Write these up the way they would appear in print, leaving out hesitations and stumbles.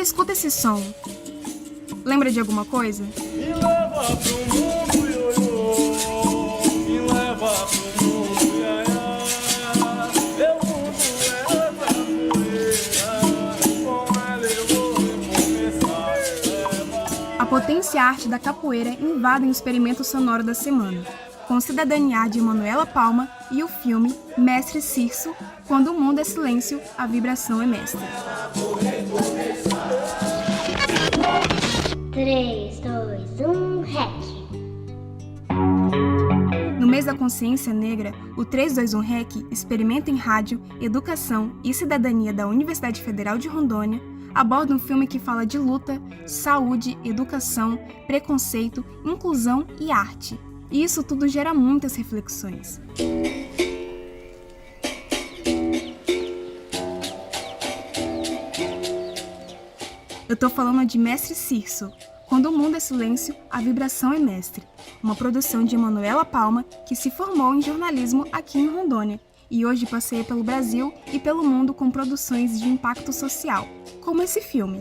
escuta esse som. Lembra de alguma coisa? Me leva pro mundo, ioiô. Me leva pro mundo, iaiá. Meu mundo é capoeira. Com ela eu vou recomeçar. A potência e a arte da capoeira invadem o experimento sonoro da semana, com Cidadania de Manuela Palma e o filme Mestre Cirço, Quando o Mundo é Silêncio, a Vibração é Mestre. 3, 2, 1, REC! No mês da consciência negra, o 321 REC, Experimento em Rádio, Educação e Cidadania da Universidade Federal de Rondônia, aborda um filme que fala de luta, saúde, educação, preconceito, inclusão e arte. E isso tudo gera muitas reflexões. Eu tô falando de Mestre Cirço, Quando o Mundo é Silêncio, a Vibração é Mestre, uma produção de Manuela Palma, que se formou em jornalismo aqui em Rondônia, e hoje passeia pelo Brasil e pelo mundo com produções de impacto social, como esse filme.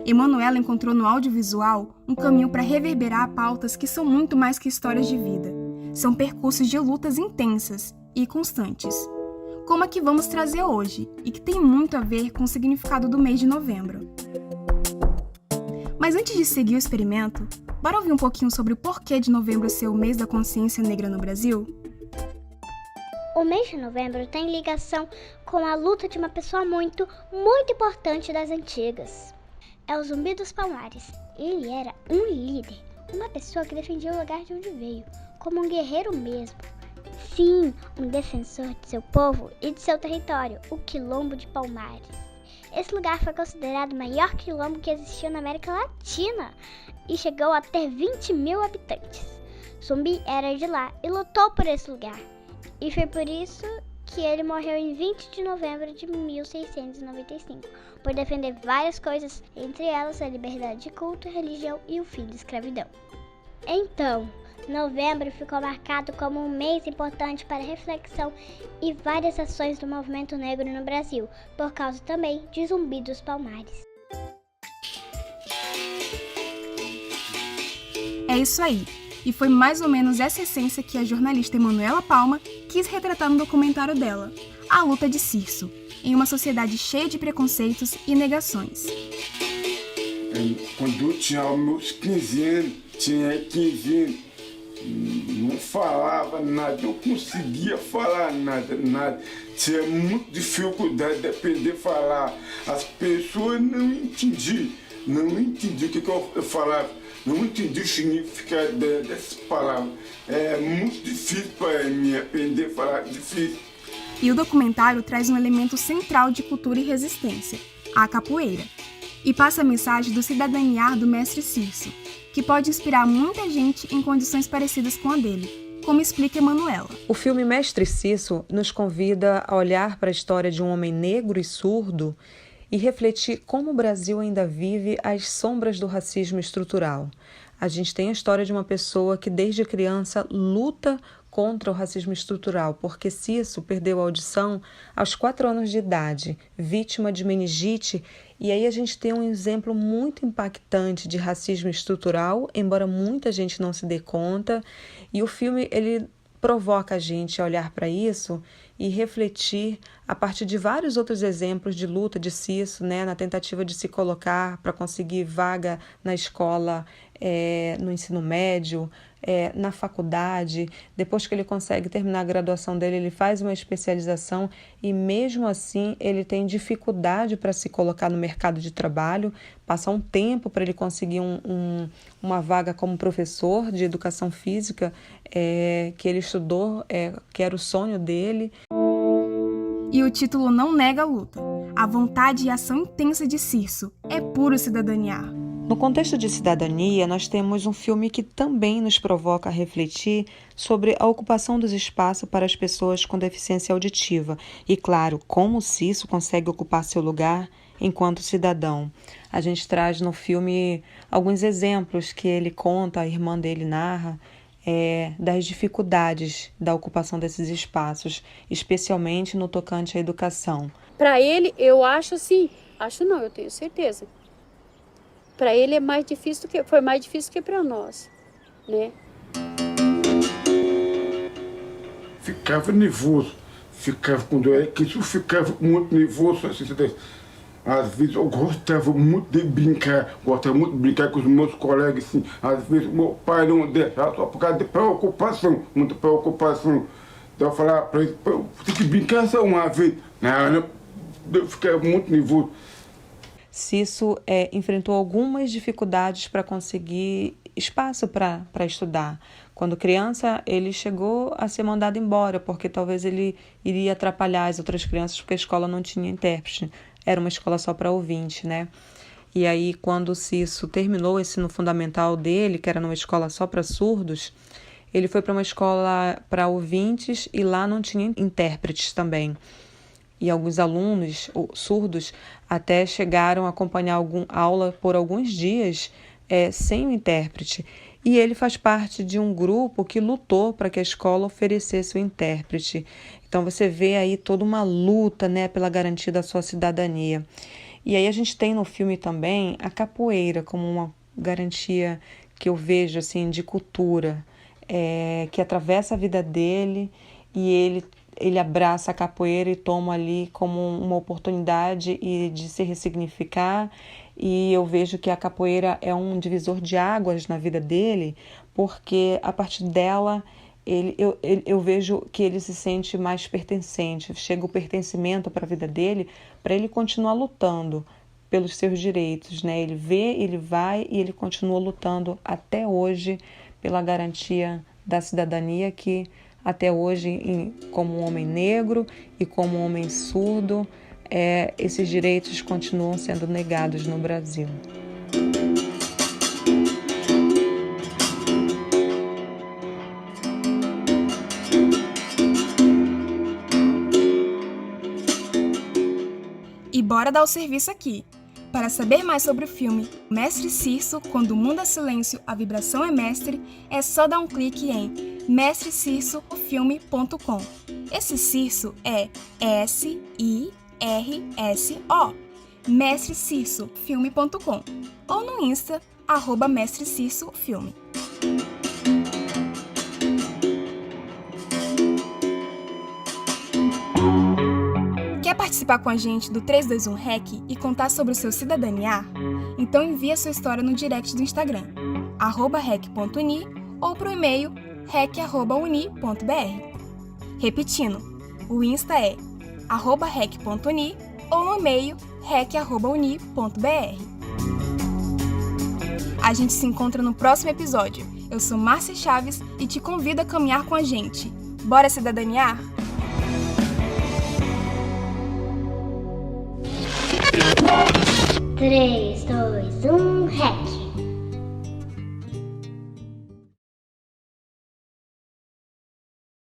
Emanuela encontrou no audiovisual um caminho para reverberar pautas que são muito mais que histórias de vida. São percursos de lutas intensas e constantes, como a que vamos trazer hoje, e que tem muito a ver com o significado do mês de novembro. Mas antes de seguir o experimento, bora ouvir um pouquinho sobre o porquê de novembro ser o mês da consciência negra no Brasil? O mês de novembro tem ligação com a luta de uma pessoa muito importante das antigas. É o Zumbi dos Palmares. Ele era um líder, uma pessoa que defendia o lugar de onde veio, como um guerreiro mesmo. Sim, um defensor de seu povo e de seu território, o Quilombo de Palmares. Esse lugar foi considerado o maior quilombo que existiu na América Latina e chegou a ter 20 mil habitantes. Zumbi era de lá e lutou por esse lugar. E foi por isso que ele morreu em 20 de novembro de 1695, por defender várias coisas, entre elas a liberdade de culto, religião e o fim da escravidão. Então, novembro ficou marcado como um mês importante para reflexão e várias ações do movimento negro no Brasil, por causa também de Zumbi dos Palmares. É isso aí, e foi mais ou menos essa essência que a jornalista Emanuela Palma quis retratar no documentário dela, A Luta de Cirço, em uma sociedade cheia de preconceitos e negações. Quando eu tinha meus 15 anos, não falava nada, eu conseguia falar nada. Tinha muita dificuldade de aprender a falar. As pessoas não entendiam o que eu falava, não entendiam o significado dessas palavras. É muito difícil para mim aprender a falar, difícil. E o documentário traz um elemento central de cultura e resistência, a capoeira, e passa a mensagem do cidadaniar do Mestre Cirço, que pode inspirar muita gente em condições parecidas com a dele, como explica Emanuela. O filme Mestre Cirço nos convida a olhar para a história de um homem negro e surdo e refletir como o Brasil ainda vive às sombras do racismo estrutural. A gente tem a história de uma pessoa que desde criança luta contra o racismo estrutural, porque Cirço perdeu a audição aos 4 anos de idade, vítima de meningite, e aí a gente tem um exemplo muito impactante de racismo estrutural, embora muita gente não se dê conta, e o filme ele provoca a gente a olhar para isso e refletir a partir de vários outros exemplos de luta de Cirço, na tentativa de se colocar para conseguir vaga na escola, no ensino médio, na faculdade. Depois que ele consegue terminar a graduação dele, ele faz uma especialização e mesmo assim ele tem dificuldade para se colocar no mercado de trabalho, passa um tempo para ele conseguir uma vaga como professor de educação física, que ele estudou, que era o sonho dele. E o título não nega a luta. A vontade e a ação intensa de Cirço é puro cidadaniar. No contexto de cidadania, nós temos um filme que também nos provoca a refletir sobre a ocupação dos espaços para as pessoas com deficiência auditiva e, claro, como o Cirço consegue ocupar seu lugar enquanto cidadão. A gente traz no filme alguns exemplos que ele conta, a irmã dele narra, das dificuldades da ocupação desses espaços, especialmente no tocante à educação. Para ele, eu acho assim, acho não, eu tenho certeza. Para ele é mais difícil foi mais difícil que para nós, né? Ficava nervoso, ficava com dor, que isso ficava muito nervoso, assim, às vezes eu gostava muito de brincar com os meus colegas, assim, às vezes meu pai não deixava só por causa de preocupação, muita preocupação. Então eu falava para ele, tem que brincar só uma vez. Não, eu ficava muito nervoso. Cisso enfrentou algumas dificuldades para conseguir espaço para estudar. Quando criança, ele chegou a ser mandado embora, porque talvez ele iria atrapalhar as outras crianças, porque a escola não tinha intérprete. Era uma escola só para ouvinte, né? E aí, quando o Cisso terminou o ensino fundamental dele, que era numa escola só para surdos, ele foi para uma escola para ouvintes e lá não tinha intérpretes também. E alguns alunos surdos até chegaram a acompanhar a aula por alguns dias sem o intérprete. E ele faz parte de um grupo que lutou para que a escola oferecesse o intérprete. Então você vê aí toda uma luta, né, pela garantia da sua cidadania. E aí a gente tem no filme também a capoeira como uma garantia que eu vejo assim, de cultura, que atravessa a vida dele e ele abraça a capoeira e toma ali como uma oportunidade de se ressignificar. E eu vejo que a capoeira é um divisor de águas na vida dele, porque a partir dela eu vejo que ele se sente mais pertencente, chega o pertencimento para a vida dele, para ele continuar lutando pelos seus direitos, né? Ele vê, ele vai e ele continua lutando até hoje pela garantia da cidadania que até hoje, como um homem negro e como um homem surdo, esses direitos continuam sendo negados no Brasil. E bora dar o serviço aqui. Para saber mais sobre o filme Mestre Cirso, Quando o Mundo é Silêncio, a Vibração é Mestre, é só dar um clique em mestrecirsofilme.com. Esse Cirso é S-I-R-S-O, mestrecirsofilme.com, ou no Insta, @mestrecirsofilme. Quer participar com a gente do 321 REC e contar sobre o seu cidadania? Então envie a sua história no direct do Instagram, @rec.uni, ou para o e-mail rec@uni.br. Repetindo, o Insta é @rec.uni ou no e-mail rec@uni.br. A gente se encontra no próximo episódio. Eu sou Márcia Chaves e te convido a caminhar com a gente. Bora cidadaniar? 3, 2, 1, REC!